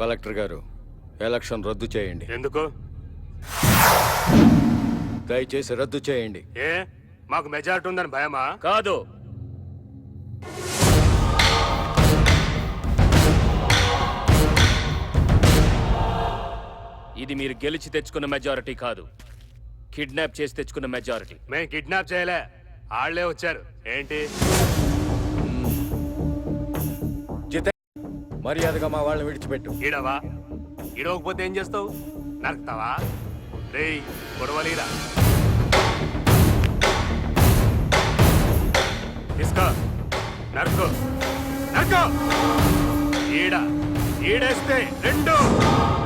Collector గారు, election రద్దు చేయండి. ఎందుకు? దయచేసి రద్దు చేయండి. ఏ మాకు మెజారిటీ ఉందని భయమా? కాదు, ఇది మీరు గెలిచి తెచ్చుకున్న మెజారిటీ కాదు, కిడ్నాప్ చేసి తెచ్చుకున్న మెజారిటీ. మేము కిడ్నాప్ చేయలే, ఆళ్లే వచ్చారు. ఏంటి? మర్యాదగా మా వాళ్ళని విడిచిపెట్టు. ఈడవా? ఈడవకపోతే ఏం చేస్తావు? నరుకుతావా? రేయ్ గొడవలీరా, తీసుకో, నరుకు నరుకు. ఈడేస్తే రెండు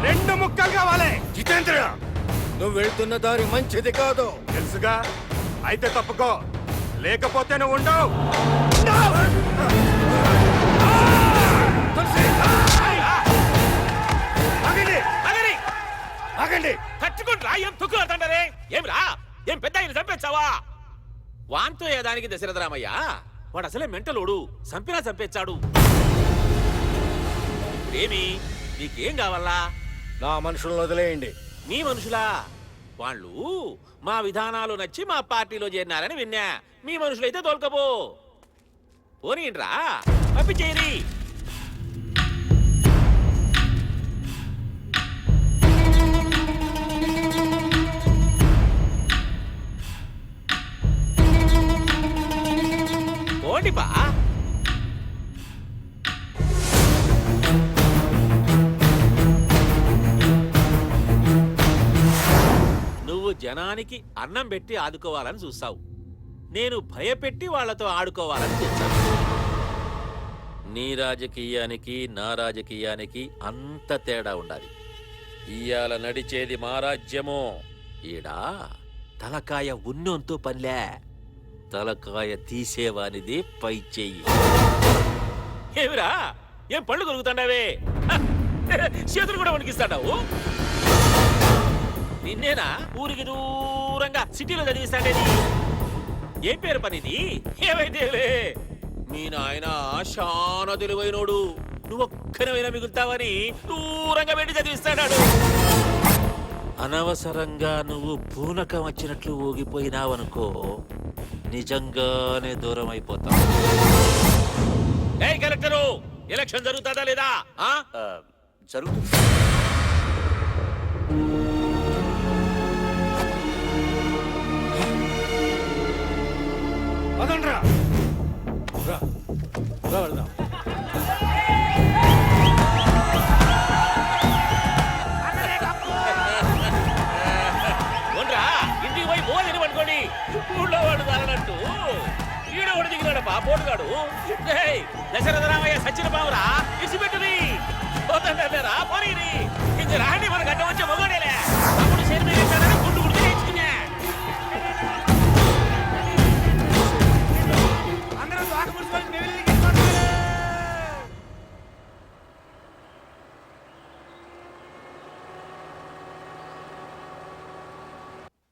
రెండు ముక్కలు కావాలి. జితేంద్ర, నువ్వు వెళ్తున్న దారి మంచిది కాదు. తెలుసుగా, అయితే తప్పుకో, లేకపోతే నువ్వు ఉండవు. ఆగండి, కట్టుకుంటా. ఏం తుక్కులాడుతుంటారే? ఏమిరా, ఏం పెద్ద ఆయన చంపేచ్చావా? వాంతో ఏదానికి దశరథరామయ్య, వాడు అసలే మెంటలోడు, చంపినా చంపేచ్చాడు. ఇప్పుడేమి, నీకేం కావాలా? నా మనుషులను వదిలేయండి. మీ మనుషులా? వాళ్ళు మా విధానాలు నచ్చి మా పార్టీలో చేరినారని విన్నా. మీ మనుషులైతే తోలుకపో. పోనీండ్రా, పంపించేయరి. పోండిపా. నువ్వు జనానికి అన్నం పెట్టి ఆదుకోవాలని చూస్తావు, నేను భయపెట్టి వాళ్లతో ఆడుకోవాలని చూస్తాను. నీ రాజకీయానికి నా రాజకీయానికి అంత తేడా ఉండాలి. ఇయ్యాల నడిచేది మా రాజ్యమో. ఈడా తలకాయ ఉన్నంతో పనిలే, తలకాయ తీసేవానిది పై చెయ్యి. ఏమిరా, ఏం పళ్ళు కొరుకుతాండావే? చేతులు కూడా వణికిస్తాడావు. నిన్నేనా ఊరికి దూరంగా సిటీలో చదివిస్తాడేది? ఏం పేరు పనిది? ఏమైతే మీ నాయన చాలా తెలివైనోడు, నువ్వొక్కనైనా మిగులుతావని దూరంగా పెట్టి చదివిస్తాడాడు. అనవసరంగా నువ్వు పూనకం వచ్చినట్లు ఊగిపోయినావనుకో, నిజంగానే దూరం అయిపోతావు. ఏయ్ కలెక్టరు, ఎలక్షన్ జరుగుతుందా లేదా? జరుగుతుంది. అదండ్రా, రా వెళ్దాం. ఇంటికి పోయి భోజనం పట్టుకోండి. ఊళ్ళో వాడు తలనట్టు ఈడోడు దిగినాడప్పా పోటుగాడు. దశరథరామయ్య సచ్చిన పావురా, ఇసిపెట్టుది పోతారా? పోనీ ఇంక రాండి, మన గడ్డ వచ్చే మొగోడేలే. తమ్ముడు శరీరం వేస్తాడని గుండు గుర్తు చేయించుకున్నా.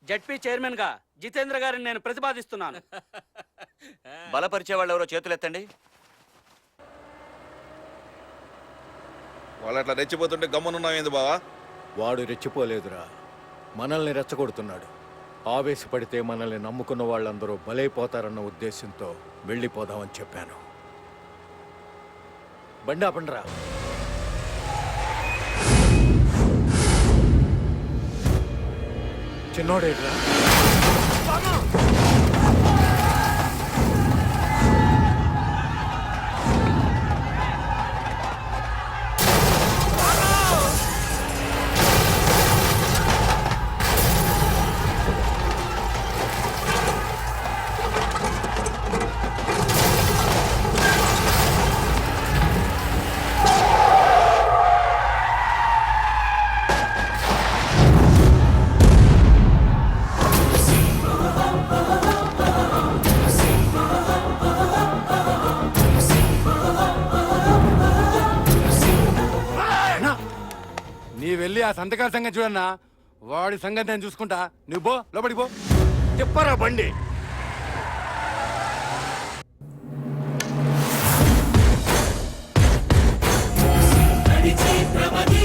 జడ్పీ చైర్మన్ గా జితేంద్ర గారిని నేను ప్రతిపాదిస్తున్నాను. బలపరిచే వాళ్ళు ఎవరో చేతులు ఎత్తండి. వాళ్ళు అట్లా రెచ్చిపోతుంటే గమ్మునున్నావేంది బావా? వాడు రెచ్చిపోలేదురా, మనల్ని రెచ్చగొడుతున్నాడు. ఆవేశపడితే మనల్ని నమ్ముకున్న వాళ్ళందరూ బలైపోతారన్న ఉద్దేశంతో వెళ్ళిపోదామని చెప్పాను. బండి ఆపండిరా. చిన్నోడేట్రా? వెళ్ళి ఆ సంతకాల సంగతి చూడన్నా, వాడి సంగతి నేను చూసుకుంటా. నువ్వు పో, లోపలికి పో. చెప్పరా బండి. ప్రగతి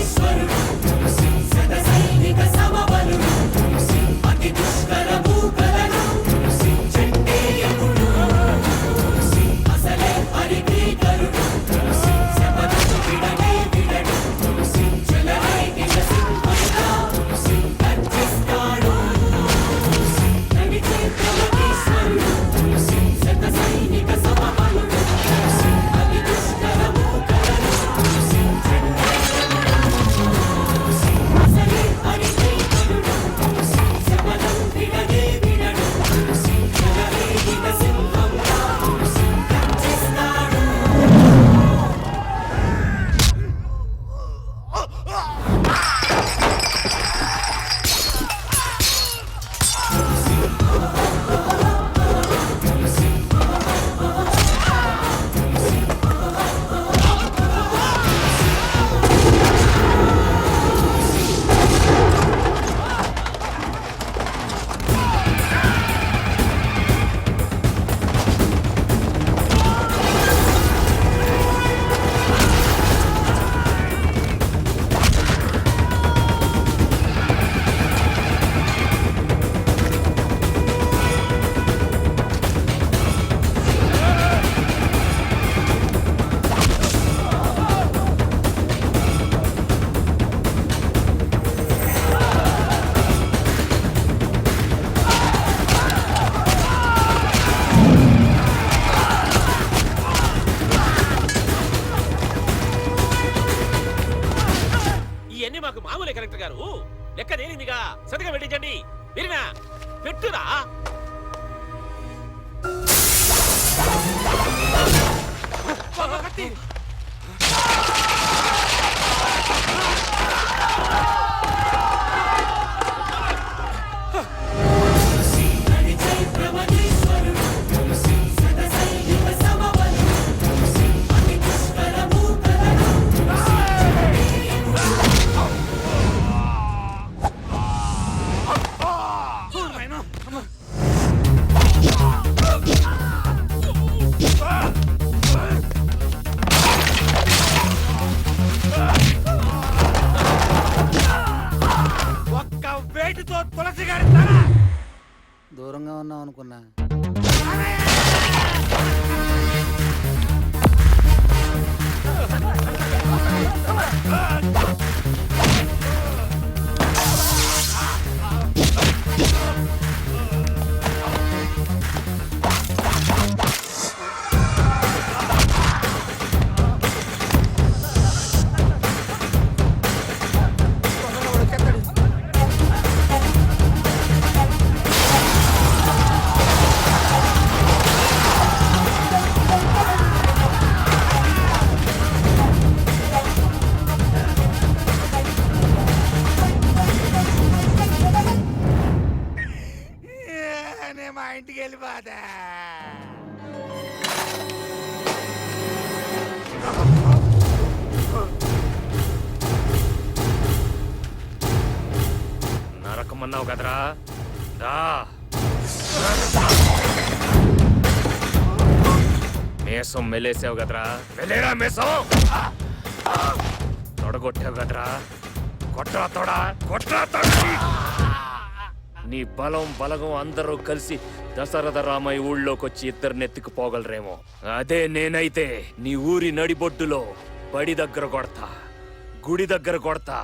సతిగా పెట్టించండి. విరినా పెట్టురా. ఒక్క వేటితో తులసి గారి తల దూరంగా ఉన్నాం అనుకున్నా. నేను మా ఇంటికి వెళ్ళిపోతా. నరకమన్నావు కదరా, రా. మేసం మెలేసావు కదరా, మెలేరా మేసం. తొడగొట్టావు కదరా, కొట్రా తొడ, కొట్రా తొడ. నీ బలం బలగం అందరూ కలిసి దశరథ రామయ్య ఊళ్ళోకి వచ్చి ఇద్దరిని ఎత్తుకుపోగలరేమో. అదే నేనైతే నీ ఊరి నడిబొడ్డులో బడి దగ్గర కొడతా, గుడి దగ్గర కొడతా,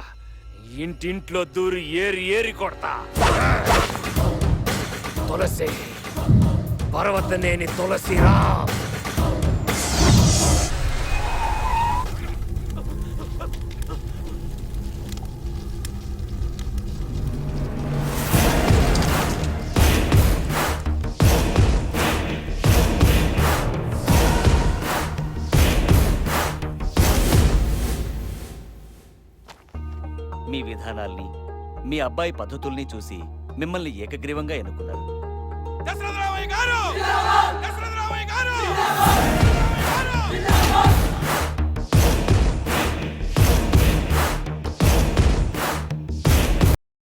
ఇంటింట్లో దూరి ఏరి ఏరి కొడతా. తులసి, పర్వతనేని తులసిరా. మీ విధానాల్ని, మీ అబ్బాయి పద్ధతుల్ని చూసి మిమ్మల్ని ఏకగ్రీవంగా ఎన్నుకున్నారు. దశరథరామయ్య గారు! దశరథరామయ్య గారు!